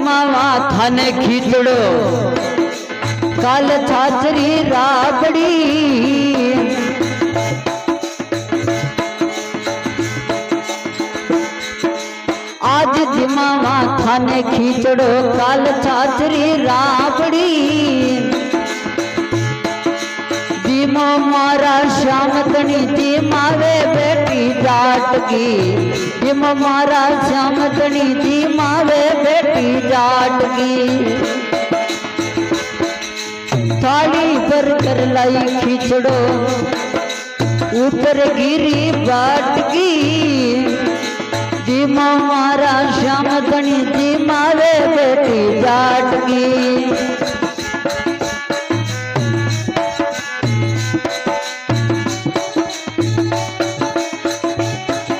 जिमावा थाने खींचड़ो काल छाछरी राबड़ी आज जिमावा थाने खींचड़ो काल छाछरी राबड़ी जिमो मारा श्याम धनी जिमावे बेटी जाट की जिमो मारा श्याम धनी जिमावे बेटी जाट की थाली पर कर लाई खिचड़ो ऊपर गिरी बाट की जिमा मारा श्याम धनी जिमावे बेटी जाट की